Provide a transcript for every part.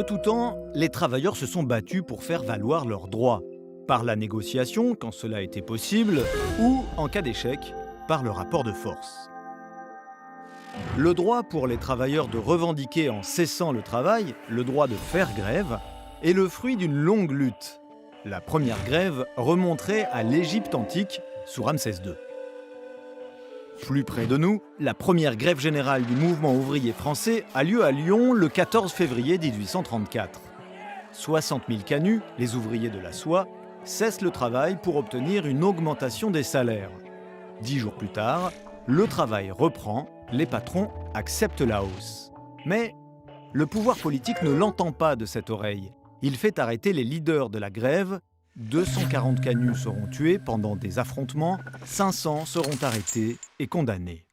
De tout temps, les travailleurs se sont battus pour faire valoir leurs droits, par la négociation quand cela était possible, ou, en cas d'échec, par le rapport de force. Le droit pour les travailleurs de revendiquer en cessant le travail, le droit de faire grève, est le fruit d'une longue lutte. La première grève remonterait à l'Égypte antique, sous Ramsès II. Plus près de nous, la première grève générale du mouvement ouvrier français a lieu à Lyon le 14 février 1834. 60 000 canuts, les ouvriers de la soie, cessent le travail pour obtenir une augmentation des salaires. 10 jours plus tard, le travail reprend, les patrons acceptent la hausse. Mais le pouvoir politique ne l'entend pas de cette oreille. Il fait arrêter les leaders de la grève. 240 canuts seront tués pendant des affrontements, 500 seront arrêtés et condamnés.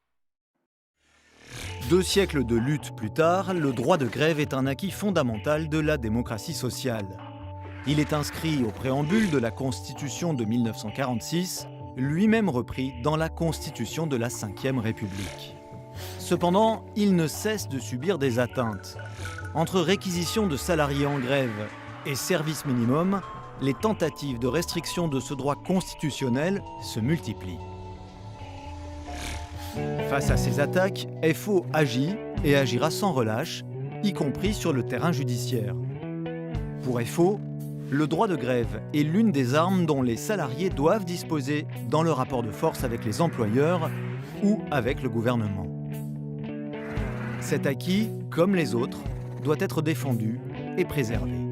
2 siècles de lutte plus tard, le droit de grève est un acquis fondamental de la démocratie sociale. Il est inscrit au préambule de la Constitution de 1946, lui-même repris dans la Constitution de la Ve République. Cependant, il ne cesse de subir des atteintes. Entre réquisition de salariés en grève et service minimum, les tentatives de restriction de ce droit constitutionnel se multiplient. Face à ces attaques, FO agit et agira sans relâche, y compris sur le terrain judiciaire. Pour FO, le droit de grève est l'une des armes dont les salariés doivent disposer dans le rapport de force avec les employeurs ou avec le gouvernement. Cet acquis, comme les autres, doit être défendu et préservé.